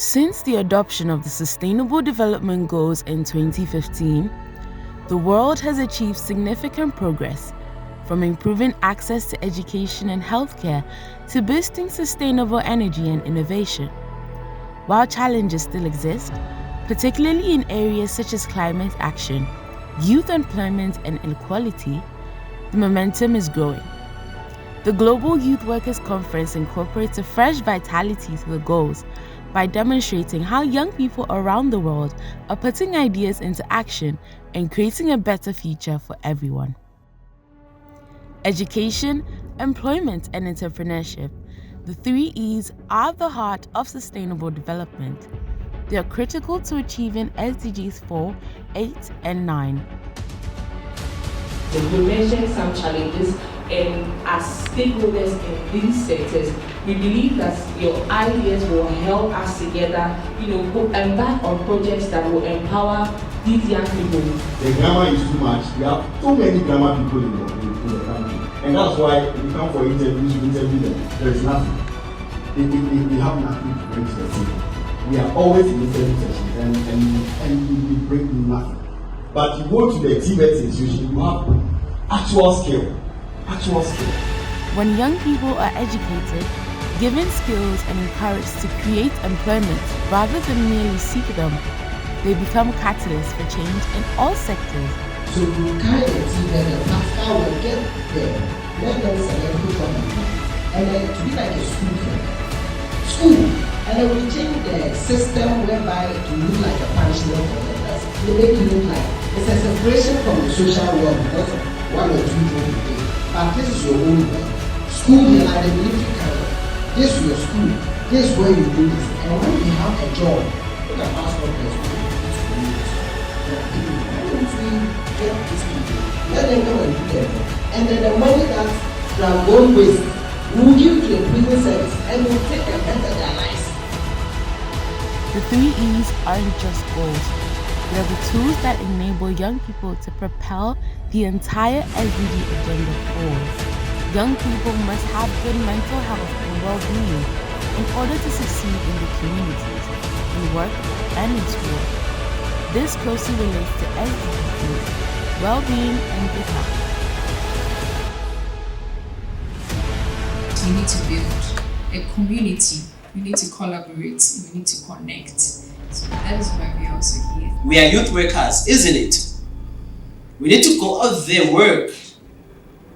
Since the adoption of the Sustainable Development Goals in 2015, the world has achieved significant progress, from improving access to education and healthcare to boosting sustainable energy and innovation. While challenges still exist, particularly in areas such as climate action, youth employment, and inequality, the momentum is growing. The Global Youth Workers Conference incorporates a fresh vitality to the goals by demonstrating how young people around the world are putting ideas into action and creating a better future for everyone. Education, employment, and entrepreneurship, the three E's, are the heart of sustainable development. They are critical to achieving SDGs 4, 8, and 9. You mentioned some challenges, and as stakeholders in these sectors, we believe that your ideas will help us together, embark on projects that will empower these young people. The grammar is too much. We have too many grammar people in the country, and that's why when you come for interviews, you interview them. There is nothing. They have nothing to bring to the table. We are always in interview sessions, and we bring nothing. But you go to the TVET institution, you have actual skill. When young people are educated, given skills, and encouraged to create employment rather than merely seek them, they become catalysts for change in all sectors. So you kind of see that the pastor will get there, let them select who come and then to be like a school, and then we change the system whereby it will look like a punishment for the person. They make it look like it's a separation from the social world because of one or two things you do. But this is your own world. School, they are the military kind of. This is your school. This is where you do this. And when you have a job, look at passport plus get these people. Let them come and do their work. And then the money that from one waste, we will give to the prison service and we will take them better their lives. The three E's aren't just goals. They are the tools that enable young people to propel the entire SDG agenda forward. Young people must have good mental health and well-being in order to succeed in the communities, in work, and in school. This closely relates to SDG, well-being, and good health. We need to build a community. We need to collaborate. We need to connect. So that is why we are also here. We are youth workers, isn't it? We need to go out there, work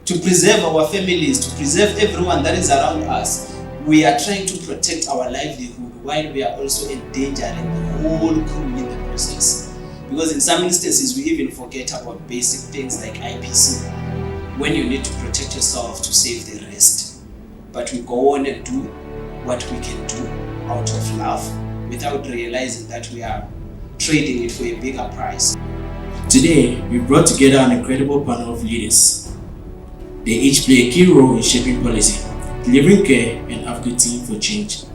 to preserve our families, to preserve everyone that is around us. We are trying to protect our livelihood while we are also endangering the whole crew in the process. Because in some instances, we even forget about basic things like IPC, when you need to protect yourself to save the rest. But we go on and do what we can do out of love without realizing that we are trading it for a bigger price. Today, we brought together an incredible panel of leaders. They each play a key role in shaping policy, delivering care, and advocating for change.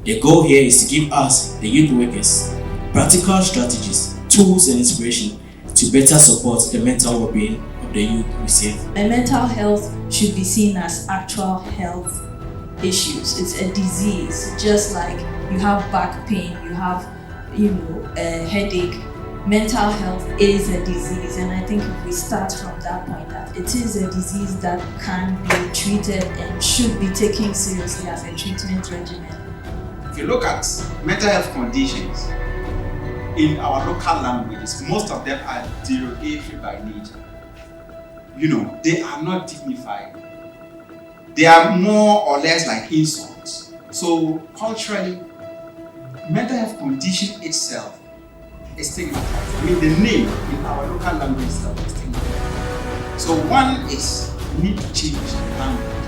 The goal here is to give us, the youth workers, practical strategies, tools, and inspiration to better support the mental well-being of the youth we serve. And mental health should be seen as actual health issues. It's a disease, just like you have back pain, you have, a headache. Mental health is a disease, and I think if we start from that point, that it is a disease that can be treated and should be taken seriously as a treatment regimen. If you look at mental health conditions in our local languages, most of them are derogatory by nature. They are not dignified. They are more or less like insults. So culturally, mental health condition itself is stigmatized. The name in our local language itself is stigmatized. So one is we need to change the language.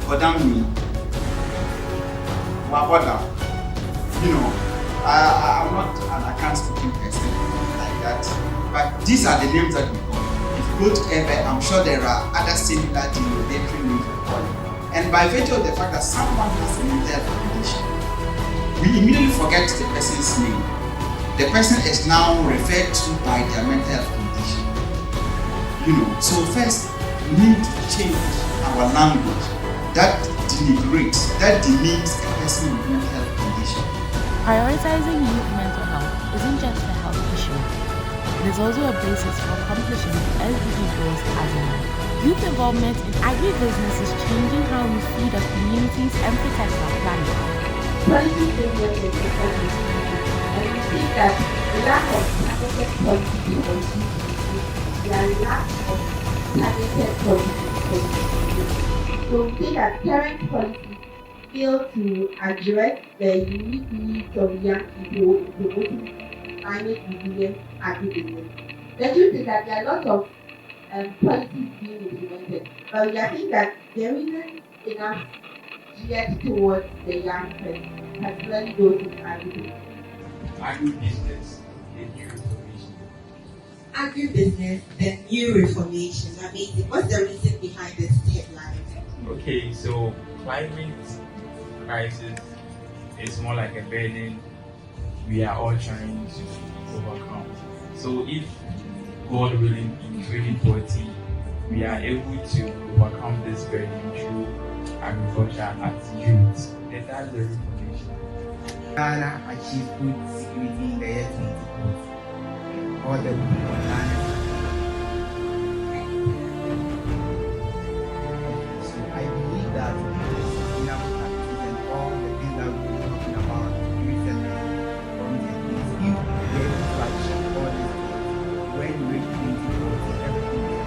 But that means, I'm not an account speaking person like that. But these are the names that we call. If you go to Ebe, I'm sure there are other similar derogatory names we call it. And by virtue of the fact that someone has a mental health condition, we immediately forget the person's name. The person is now referred to by their mental health condition. So first, we need to change our language that denigrates, that demeans a person with mental health condition. Prioritizing youth mental health isn't just a health issue, it is also a basis for accomplishing the SDG goals as a whole. Youth involvement in agribusiness is changing how we feed our communities and protect our planet. Policy framework is important, and we see that the lack of targeted policy for youth, the lack of targeted policy for youth. So we see that current policies fail to address the unique needs of young people in promoting climate resilient agribusiness. The truth is that there are lots of policies being implemented, but we are seeing that there isn't enough geared towards the young person, particularly those in agribusiness. Agribusiness, the new reformation. Agribusiness, the new reformation. Amazing. What's the reason behind this headline? Okay, so climate crisis is more like a burden we are all trying to overcome. So if God willing in 2040 we are able to overcome this burden through agriculture as youth, then that's the reformation. Ghana achieved food security in the year 2040. All the people on Ghana. So I believe that enough practice and all the things that we've been talking about recently from the things if we are able to achieve all these things when we reach 2040, everything is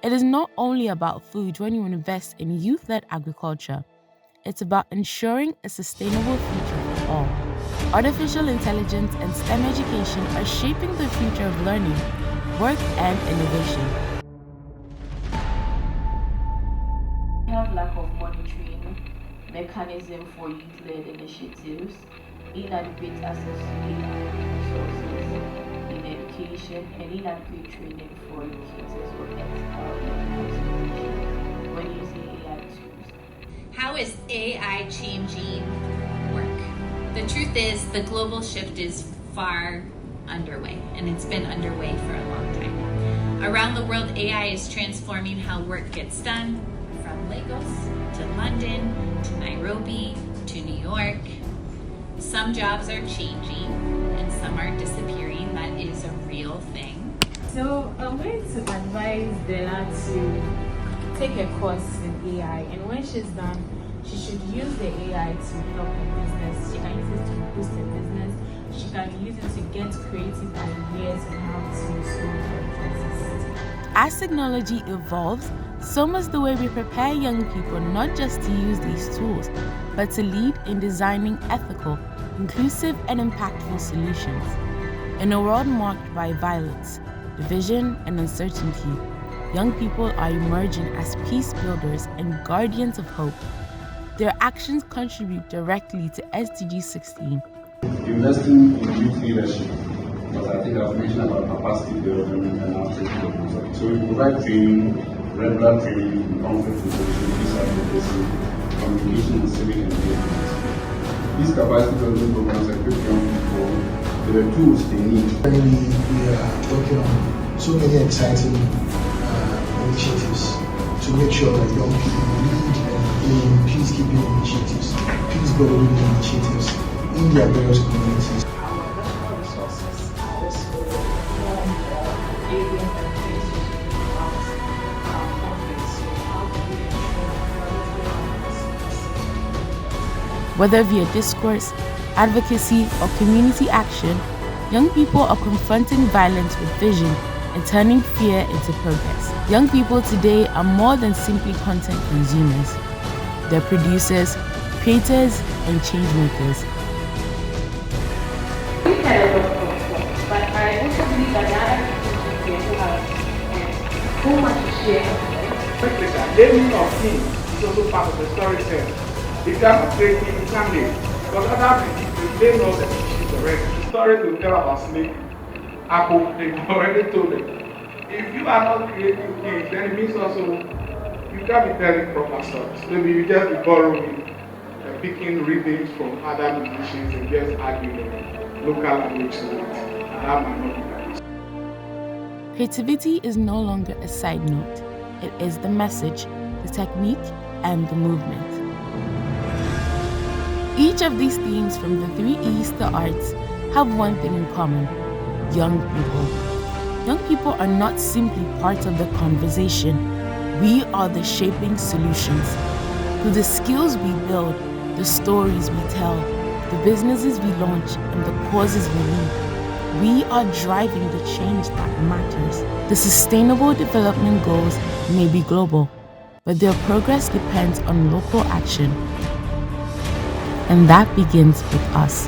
It is not only about food when you invest in youth-led agriculture. It's about ensuring a sustainable future for all. Artificial intelligence and STEM education are shaping the future of learning, work, and innovation. We have lack of monitoring mechanism for youth-led initiatives, inadequate access to AI resources in education, and inadequate training for educators or experts when using AI tools. How is AI changing work? The truth is, the global shift is far underway, and it's been underway for a long time. Around the world, AI is transforming how work gets done, from Lagos to London to Nairobi to New York. Some jobs are changing and some are disappearing. That is a real thing. So I'm going to advise Della to take a course in AI, and when she's done, she should use the AI to help her business. She can use it to boost her business. She can use it to get creative ideas on how to solve her crisis. As technology evolves, so must the way we prepare young people not just to use these tools, but to lead in designing ethical, inclusive, and impactful solutions. In a world marked by violence, division, and uncertainty, young people are emerging as peace builders and guardians of hope. Their actions contribute directly to SDG 16. Investing in youth leadership, because I think I've mentioned about capacity development and outreach. So we provide training, regular training in conflict resolution, peace advocacy, communication, and civic engagement. These capacity development programs equip young people with the tools they need. We are working on so many exciting initiatives to make sure that young people lead in peacekeeping initiatives, peace building initiatives in their various communities. Our natural resources are also one areas that face issues about conflicts. So how do we ensure Whether via discourse, advocacy, or community action, young people are confronting violence with vision and turning fear into progress. Young people today are more than simply content consumers. They're producers, creators, and changemakers. We had a lot of stuff, but I also believe that there are other people who have so much to share. Naming of things is also part of the storytelling. If you are not creating, you can't live. Because other people, they know the issues already. The story to tell about slavery, Apple, they've already told it. If you are not creating things, then it means also you can't be telling proper stories. Maybe you just be borrowing, picking rhythms from other musicians and just arguing local language to it. And that might not be the case. Creativity is no longer a side note, it is the message, the technique, and the movement. Each of these themes, from the 3 E's to arts, have one thing in common: young people. Young people are not simply part of the conversation, we are the shaping solutions. Through the skills we build, the stories we tell, the businesses we launch, and the causes we lead, we are driving the change that matters. The Sustainable Development Goals may be global, but their progress depends on local action. And that begins with us.